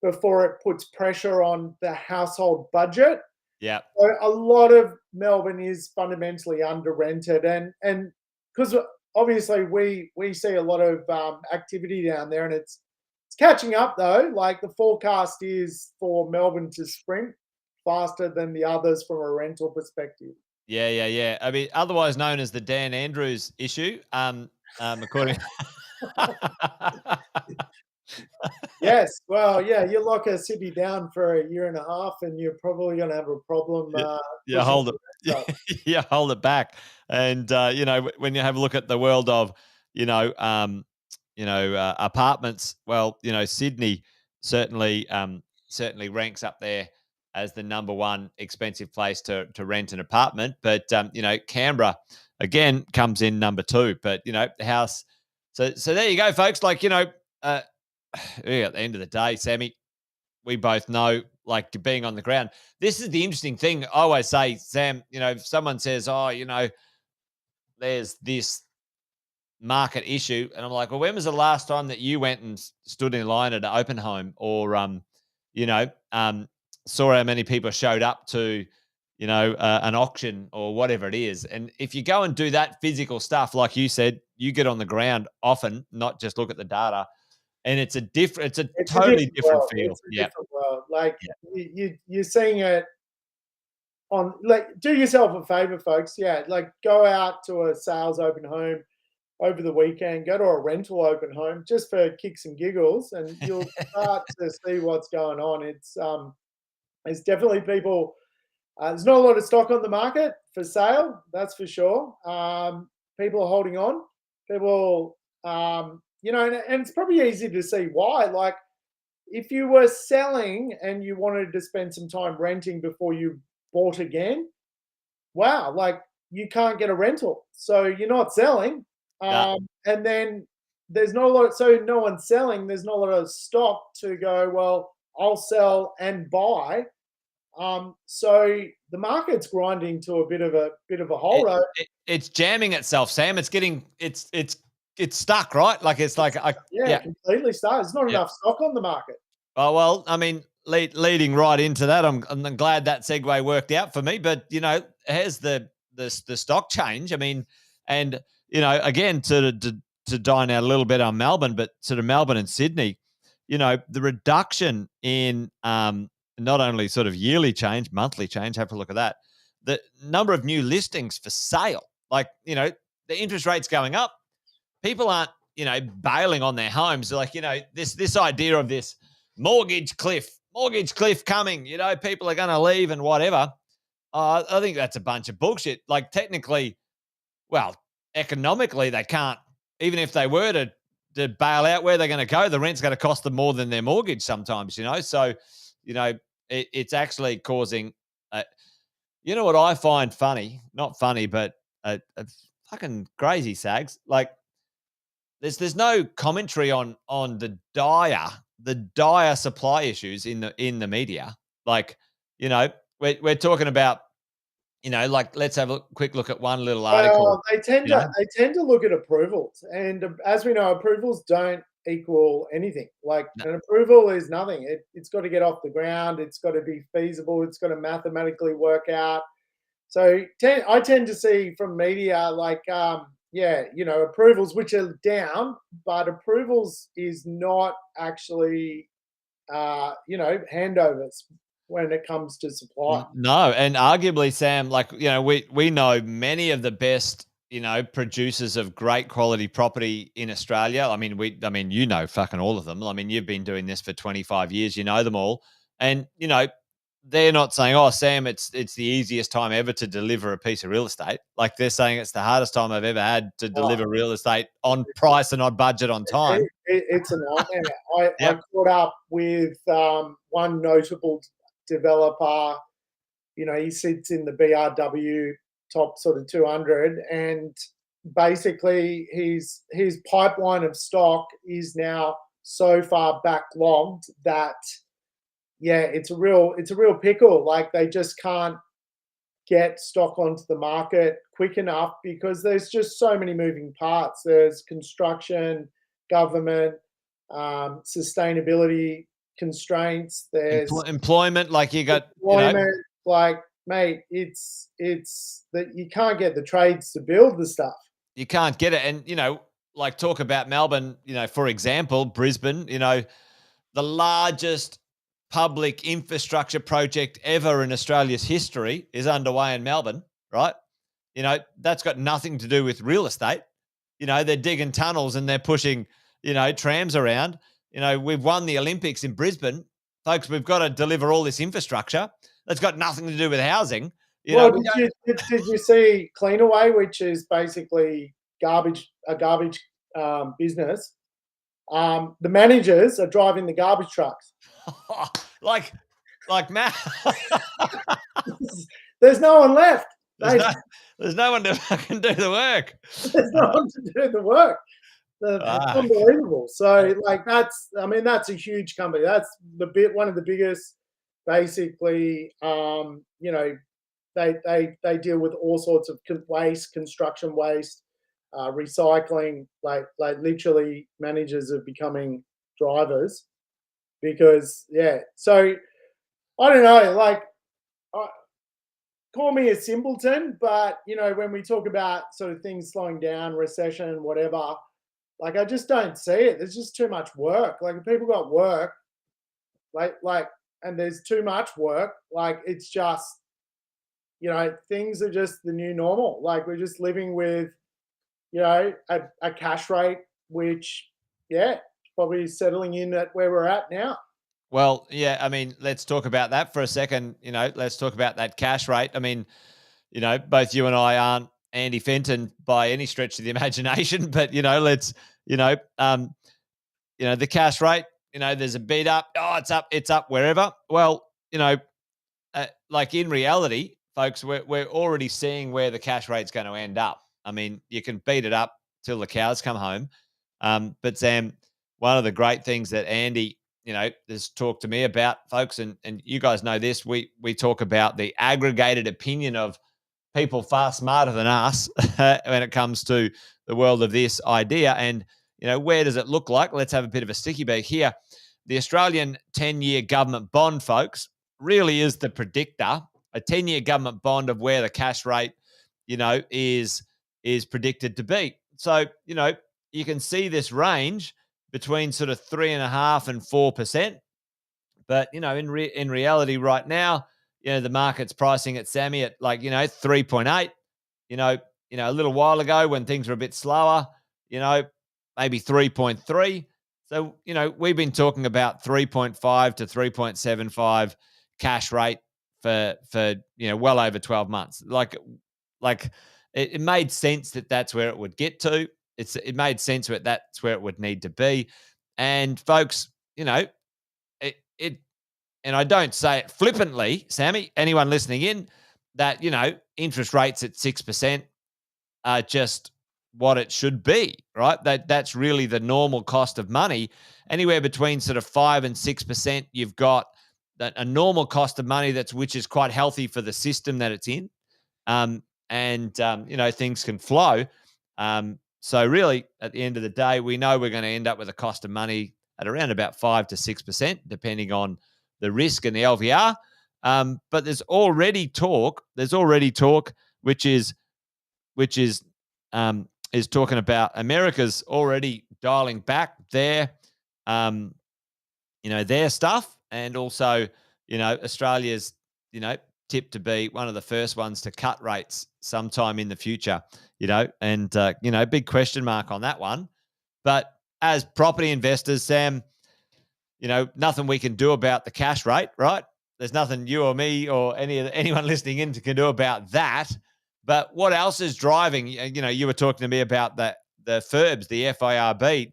before it puts pressure on the household budget. Yeah. So a lot of Melbourne is fundamentally under rented, and because obviously we see a lot of activity down there, and it's catching up though. Like, the forecast is for Melbourne to sprint faster than the others from a rental perspective. Yeah, yeah, yeah. I mean, otherwise known as the Dan Andrews issue. According. Yes, well, yeah, you lock a city down for a year and a half, and you're probably going to have a problem. Yeah, yeah, Pushing hold it. the rest up. Yeah, hold it back. And when you have a look at the world of, apartments, well, Sydney certainly certainly ranks up there as the number one expensive place to rent an apartment. But Canberra again comes in number two. But the house. So there you go, folks. Uh, yeah, at the end of the day, Sammy, we both know, like, being on the ground. This is the interesting thing. I always say, Sam, if someone says, oh, there's this market issue. And I'm like, well, when was the last time that you went and stood in line at an open home or, saw how many people showed up to, an auction or whatever it is. And if you go and do that physical stuff, like you said, you get on the ground often, not just look at the data. And it's a It's a totally different different world. feel. It's a Yeah. different world. Like Yeah. you're seeing it on, like, do yourself a favor, folks. Yeah, like go out to a sales open home over the weekend, go to a rental open home just for kicks and giggles, and you'll start to see what's going on. It's definitely people. There's not a lot of stock on the market for sale, that's for sure. People are holding on. People, and it's probably easy to see why. Like, if you were selling and you wanted to spend some time renting before you bought again, wow, like you can't get a rental. So you're not selling. Yeah. And then there's not a lot, so no one's selling. There's not a lot of stock to go, well, I'll sell and buy. So the market's grinding to a bit of a It, halt. it's jamming itself, Sam. It's stuck, right? Like it's like Yeah, yeah. completely started. There's not Yeah. enough stock on the market. Oh, well, I mean, leading right into that, I'm glad that segue worked out for me. But here's the stock change. I mean, and again to dine out a little bit on Melbourne, but sort of Melbourne and Sydney, the reduction in not only sort of yearly change, monthly change. Have a look at that. The number of new listings for sale, like the interest rates going up, people aren't bailing on their homes. Like this idea of this mortgage cliff coming, people are going to leave and whatever. I think that's a bunch of bullshit. Like technically, well, economically, they can't, even if they were to bail out, where they're going to go, the rent's going to cost them more than their mortgage sometimes, So, it's actually causing, what I find funny, not funny, but fucking crazy, Sags. Like there's no commentary on the dire supply issues in the media. Like, we're talking about, like let's have a quick look at one little article. Well, they tend to look at approvals, and as we know, approvals don't equal anything. Like No. an approval is nothing. It's got to get off the ground. It's got to be feasible. It's got to mathematically work out. So I tend to see from media like, approvals which are down, but approvals is not actually, handovers when it comes to supply. No, and arguably, Sam, like we know many of the best producers of great quality property in Australia. I mean, fucking all of them. I mean, you've been doing this for 25 years. You know them all, and they're not saying, "Oh, Sam, it's the easiest time ever to deliver a piece of real estate." Like they're saying it's the hardest time I've ever had to Oh, deliver real estate on price and on budget on time. it's a nightmare. I Yep. caught up with one notable developer. He sits in the BRW top sort of 200, and basically his pipeline of stock is now so far backlogged that it's a real pickle. Like they just can't get stock onto the market quick enough because there's just so many moving parts. There's construction, government, sustainability constraints. There's Employment, like you got, employment. Like, mate, it's that you can't get the trades to build the stuff. you can't get it. And, like talk about Melbourne, for example, Brisbane, the largest public infrastructure project ever in Australia's history is underway in Melbourne, right? That's got nothing to do with real estate. They're digging tunnels and they're pushing, trams around. We've won the Olympics in Brisbane. Folks, we've got to deliver all this infrastructure. That's got nothing to do with housing. Did you see Cleanaway, which is basically a garbage business? The managers are driving the garbage trucks. like Matt. There's no one left. There's no one to fucking do the work. There's no one to do the work. It's unbelievable. So, like, that's a huge company. That's one of the biggest. Basically, they deal with all sorts of waste, construction waste, recycling, like literally managers are becoming drivers because, yeah. So I don't know, like, call me a simpleton, but when we talk about sort of things slowing down, recession, whatever, like I just don't see it. There's just too much work. Like if people got work, like, and there's too much work, like it's just, things are just the new normal. Like we're just living with, a cash rate, which, yeah, probably settling in at where we're at now. Well, yeah, I mean, let's talk about that for a second. Let's talk about that cash rate. I mean, both you and I aren't Andy Fenton by any stretch of the imagination, but let's, the cash rate. There's a beat up. Oh, it's up wherever. Well, like in reality, folks, we're already seeing where the cash rate's going to end up. I mean, you can beat it up till the cows come home. But Sam, one of the great things that Andy, has talked to me about, folks, and you guys know this, we talk about the aggregated opinion of people far smarter than us when it comes to the world of this idea. And, where does it look like? Let's have a bit of a sticky beak here. The Australian 10-year government bond, folks, really is the predictor. A 10-year government bond of where the cash rate, is predicted to be. So, you can see this range between sort of 3.5% and 4%. But, in reality right now, the market's pricing at Sammy at 3.8. A little while ago when things were a bit slower, maybe 3.3. So, we've been talking about 3.5 to 3.75 cash rate for well over 12 months. Like it made sense that that's where it would get to. It made sense that that's where it would need to be. And folks, it and I don't say it flippantly, Sammy, anyone listening in, that, interest rates at 6% are just what it should be, right? That's really the normal cost of money. Anywhere between sort of 5 and 6%, you've got a normal cost of money which is quite healthy for the system that it's in. Things can flow. So really, at the end of the day, we know we're going to end up with a cost of money at around about 5 to 6%, depending on the risk and the LVR. But there's already talk, which is talking about America's already dialing back their stuff, and also, Australia's, tipped to be one of the first ones to cut rates sometime in the future, and big question mark on that one. But as property investors, Sam, nothing we can do about the cash rate, right? There's nothing you or me or anyone listening in can do about that. But what else is driving? You were talking to me about the FIRBs, the FIRB.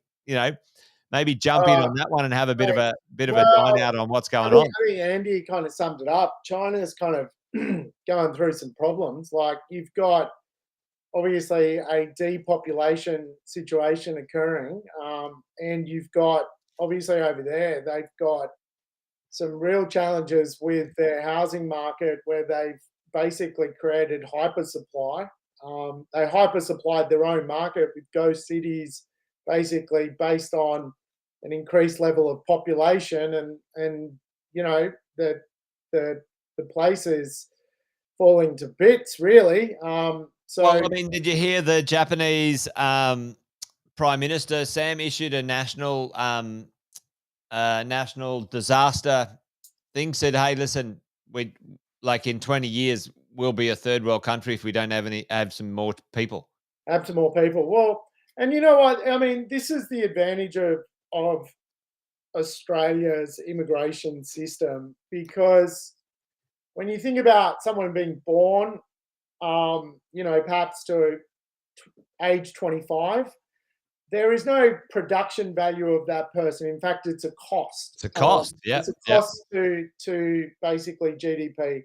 Maybe jump in on that one and have a bit of a dine out on what's going on. I think Andy kind of summed it up. China's kind of going through some problems. Like you've got obviously a depopulation situation occurring, and you've got obviously over there they've got some real challenges with their housing market where they've basically created hyper-supply. They hyper-supplied their own market with ghost cities, basically based on an increased level of population, and the place is falling to bits, really. So, well, I mean, did you hear the Japanese Prime Minister, Sam, issued a national disaster thing? Said, hey, listen, we in 20 years we'll be a third world country if we don't have some more people. Have some more people. Well, and you know what? I mean, this is the advantage of Australia's immigration system, because when you think about someone being born, perhaps to age 25, there is no production value of that person. In fact, it's a cost. It's a cost, yeah. It's a cost to basically GDP.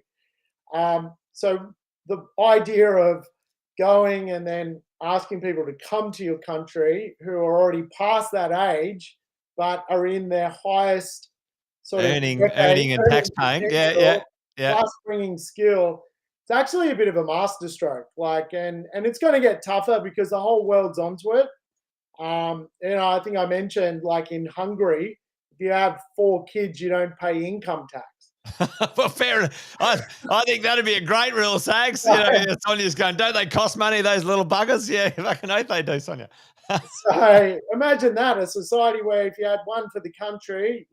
So the idea of going and then asking people to come to your country who are already past that age, but are in their highest sort earning of and tax paying, yeah. plus bringing skill, it's actually a bit of a masterstroke. Like, and it's going to get tougher because the whole world's onto it. I think I mentioned, like in Hungary, if you have 4 kids, you don't pay income tax. Well, fair enough. I think that'd be a great rule, Sags. Sonia's going, don't they cost money, those little buggers? Yeah, fucking oath they do, Sonia. So imagine that, a society where if you had one for the country,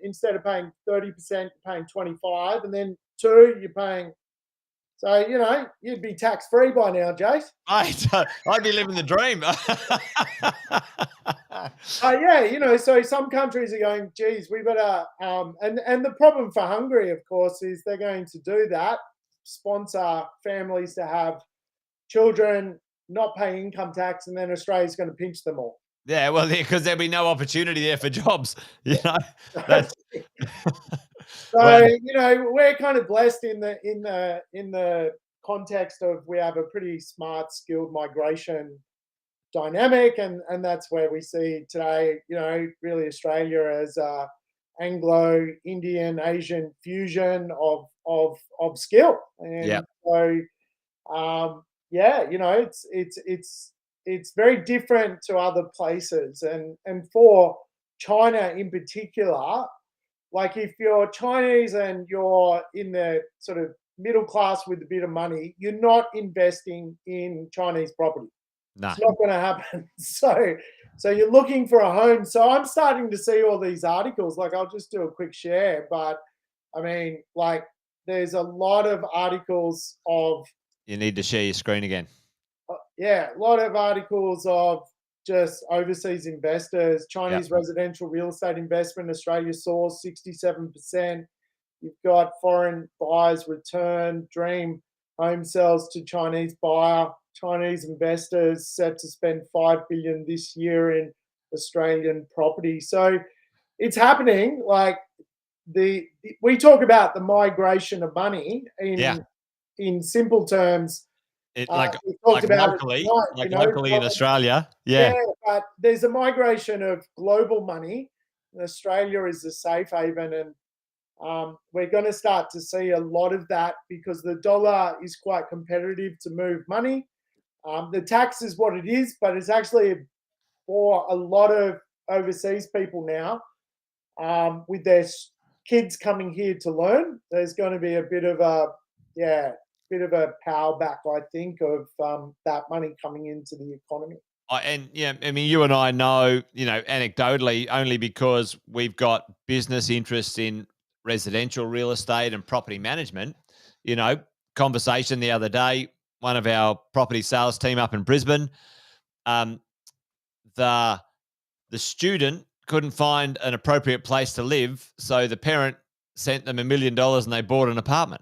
instead of paying 30%, you're paying 25, and then 2, you're paying. So, you'd be tax-free by now, Jace. I'd be living the dream. So some countries are going, geez, we better, and the problem for Hungary, of course, is they're going to do that, sponsor families to have children, not pay income tax, and then Australia's going to pinch them all. Yeah, well, because there'll be no opportunity there for jobs. That's So we're kind of blessed in the context of we have a pretty smart, skilled migration dynamic, and that's where we see today, really Australia as a Anglo-Indian Asian fusion of skill, and so it's very different to other places, and for China in particular. Like if you're Chinese and you're in the sort of middle class with a bit of money, you're not investing in Chinese property. Nah. It's not going to happen. So you're looking for a home. So I'm starting to see all these articles. Like I'll just do a quick share, but I mean, like there's a lot of articles of. You need to share your screen again. A lot of articles of just overseas investors, Chinese residential real estate investment, Australia soars 67%. You've got foreign buyers return, dream home sales to Chinese buyer, Chinese investors set to spend $5 billion this year in Australian property. So it's happening. Like we talk about the migration of money in simple terms. Locally in Australia. Yeah, but there's a migration of global money. Australia is a safe haven, and we're going to start to see a lot of that because the dollar is quite competitive to move money. The tax is what it is, but it's actually for a lot of overseas people now, with their kids coming here to learn. There's going to be a bit of a power back, I think, of that money coming into the economy. You and I know, anecdotally, only because we've got business interests in residential real estate and property management. Conversation the other day, one of our property sales team up in Brisbane, the student couldn't find an appropriate place to live, so the parent sent them $1 million and they bought an apartment.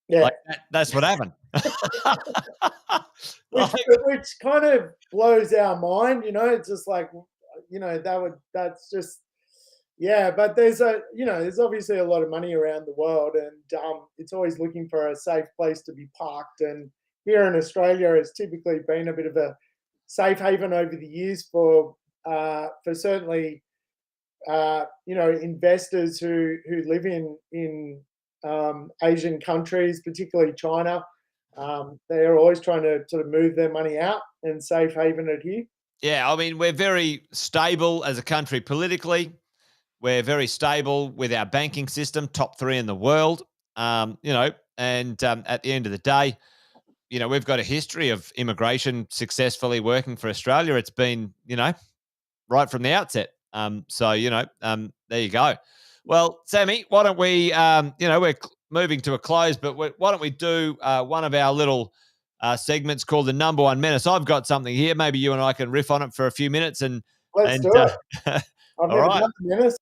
Yeah, that's what happened. which kind of blows our mind, It's just like, that's just, But there's obviously a lot of money around the world, and it's always looking for a safe place to be parked. And here in Australia, it's typically been a bit of a safe haven over the years for certainly, investors who live in Asian countries, particularly China. They're always trying to sort of move their money out and safe haven it here. Yeah, I mean, we're very stable as a country politically. We're very stable with our banking system, top 3 in the world. And at the end of the day, we've got a history of immigration successfully working for Australia. It's been, right from the outset. There you go. Well, Sammy, why don't we, we're moving to a close, but why don't we do one of our little segments called the Number One Menace? I've got something here. Maybe you and I can riff on it for a few minutes. Let's do it. I've never done the menace.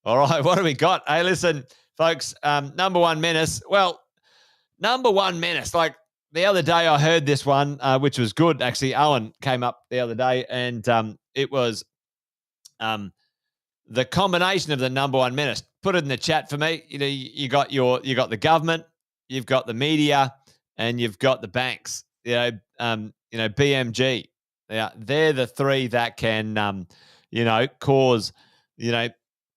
All right, what do we got? Hey, listen, folks, number one menace. Well, number one menace, like the other day I heard this one, which was good. Actually, Owen came up the other day, and it was the combination of the number one menace. Put it in the chat for me. You got the government, you've got the media, and you've got the banks. BMG. They're the 3 that can cause,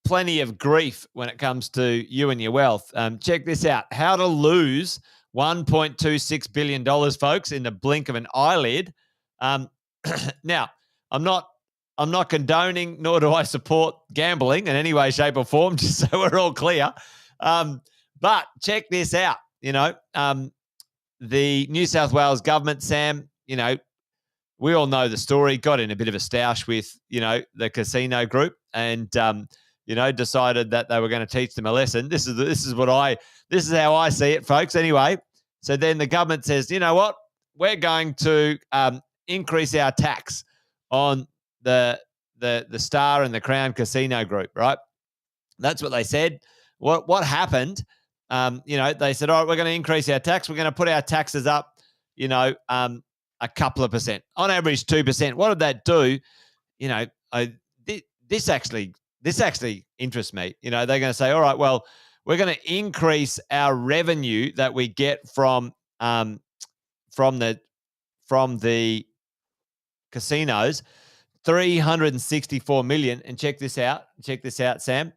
plenty of grief when it comes to you and your wealth. Check this out. How to lose $1.26 billion, folks, in the blink of an eyelid. Now, I'm not condoning, nor do I support gambling in any way, shape, or form, just so we're all clear. But check this out. The New South Wales government, Sam, we all know the story, got in a bit of a stoush with, the casino group and, decided that they were going to teach them a lesson. This is how I see it, folks. Anyway, so then the government says, you know what? We're going to increase our tax on the Star and the Crown Casino Group, right? That's what they said. What happened? They said, all right, we're going to increase our tax. We're going to put our taxes up, a couple of percent, on average 2%. What did that do? This actually interests me. They're going to say, all right, well, we're going to increase our revenue that we get from the casinos, 364 million. And check this out, Sam.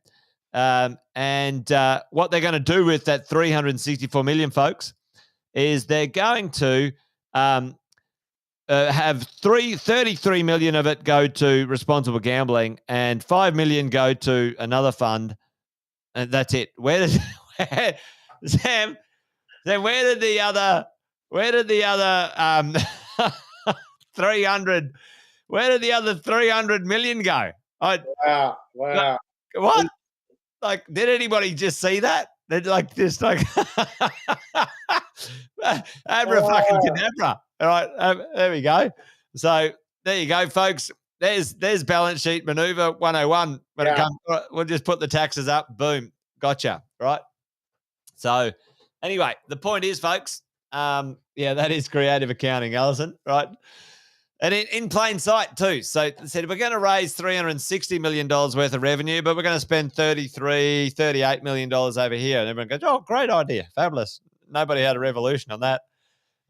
And what they're going to do with that 364 million, folks, is they're going to have 33 million of it go to responsible gambling and 5 million go to another fund. And that's it. Sam, where did the other 300 million go? Wow. What? Like, did anybody just see that? They're like, just like, abracadabra. All right, there we go. So there you go, folks. There's balance sheet maneuver 101. When it comes, we'll just put the taxes up. Boom, gotcha. Right. So anyway, the point is, folks. That is creative accounting, Alison. Right. And in plain sight too. So they said, we're going to raise $360 million worth of revenue, but we're going to spend $38 million over here. And everyone goes, oh, great idea. Fabulous. Nobody had a revolution on that.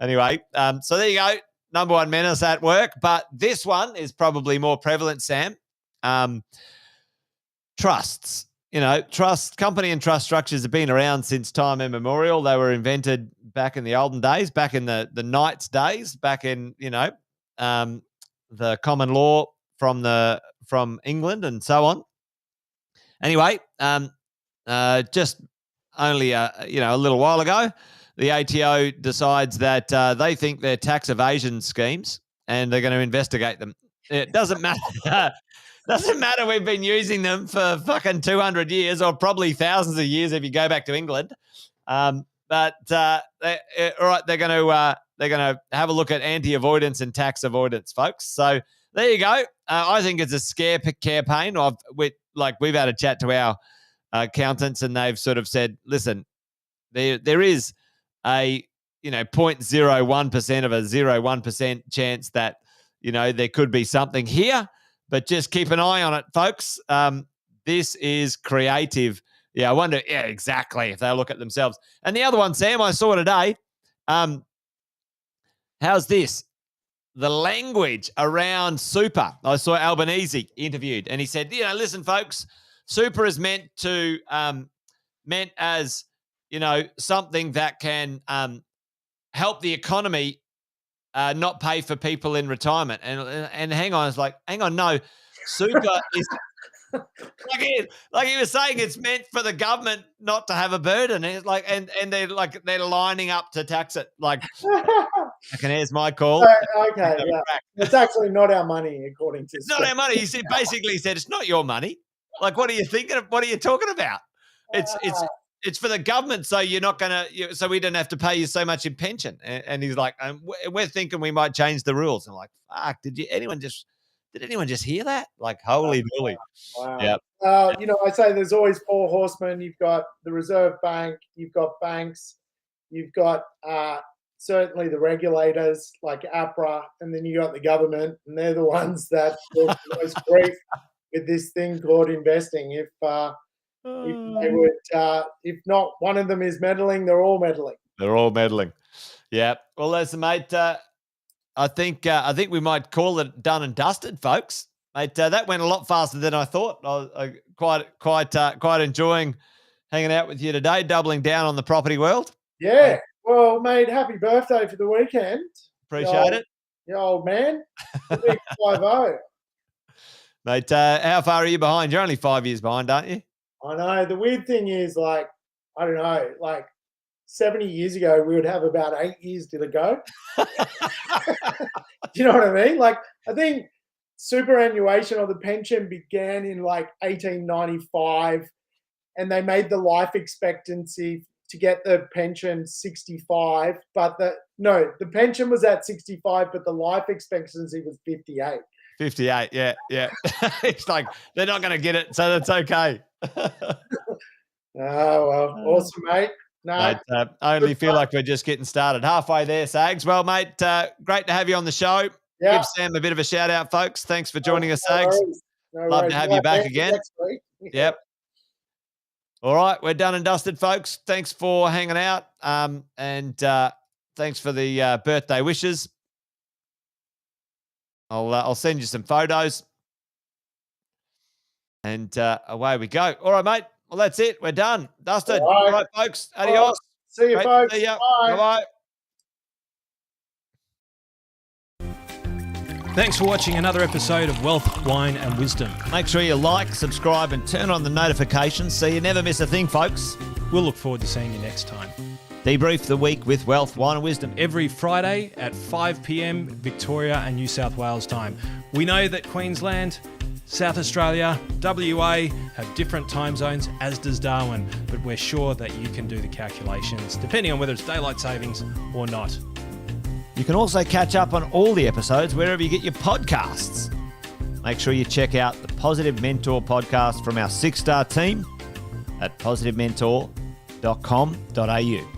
Anyway, so there you go. Number one menace at work. But this one is probably more prevalent, Sam. Trusts. Company and trust structures have been around since time immemorial. They were invented back in the olden days, back in the knights' days, back in, the common law from England and so on. Anyway, just only a little while ago, the ATO decides that they think they're tax evasion schemes and they're going to investigate them. It doesn't matter. Doesn't matter. We've been using them for fucking 200 years, or probably thousands of years if you go back to England. All right, they're going to have a look at anti-avoidance and tax avoidance, folks. So there you go. I think it's a scare campaign. We've had a chat to our accountants, and they've sort of said, listen, there is a 0.01% of a 0.1% chance that there could be something here, but just keep an eye on it, folks. This is creative. Yeah, I wonder. Yeah, exactly. If they look at themselves. And the other one, Sam, I saw today. How's this? The language around super. I saw Albanese interviewed, and he said, listen, folks, super is meant as something that can help the economy not pay for people in retirement. And hang on, it's like, hang on, no, super is like he was saying, it's meant for the government not to have a burden. And it's like, and they're lining up to tax it. Like, here's my call. Okay, yeah, it's actually not our money, according to. It's not our money. He basically said it's not your money. Like, what are you thinking of? What are you talking about? It's for the government, so you're not gonna. So we don't have to pay you so much in pension. And he's like, we're thinking we might change the rules. And I'm like, fuck, did anyone just hear that? Like, holy moly! Wow. Yeah. I say there's always four horsemen. You've got the Reserve Bank, you've got banks, you've got certainly the regulators like APRA, and then you got the government, and they're the ones that cause the most grief with this thing called investing. If they would, if not one of them is meddling, they're all meddling. They're all meddling. Yeah. Well, listen, mate. I think we might call it done and dusted, folks. Mate, that went a lot faster than I thought. I quite enjoying hanging out with you today, doubling down on the property world. Yeah. Well, mate, happy birthday for the weekend. Appreciate it. You old man. The big 5-0. Mate, how far are you behind? You're only 5 years behind, aren't you? I know. The weird thing is, like, I don't know, like 70 years ago, we would have about 8 years to go. Do you know what I mean? Like, I think superannuation or the pension began in like 1895, and they made the life expectancy to get the pension 65, but the pension was at 65, but the life expectancy was 58. 58, yeah. It's like they're not going to get it, so that's okay. Oh, well, awesome, mate. No, Mate, I only feel like we're just getting started. Halfway there, Sags. Well, mate, great to have you on the show. yeah. Give Sam a bit of a shout out, folks. Thanks for joining us, No Sags. worries. No Love worries. to have you back Thank again. next week. Yep. All right, we're done and dusted, folks. Thanks for hanging out, and thanks for the birthday wishes. I'll send you some photos, and away we go. All right, mate. Well, that's it. We're done. Dusted. All right, folks. Adios. Right. See you, Great to folks. see ya. Bye. Bye-bye. Thanks for watching another episode of Wealth, Wine and Wisdom. Make sure you like, subscribe, and turn on the notifications so you never miss a thing, folks. We'll look forward to seeing you next time. Debrief the week with Wealth, Wine and Wisdom. Every Friday at 5 p.m. Victoria and New South Wales time. We know that Queensland, South Australia, WA have different time zones, as does Darwin, but we're sure that you can do the calculations, depending on whether it's daylight savings or not. You can also catch up on all the episodes wherever you get your podcasts. Make sure you check out the Positive Mentor podcast from our 6-star team at positivementor.com.au.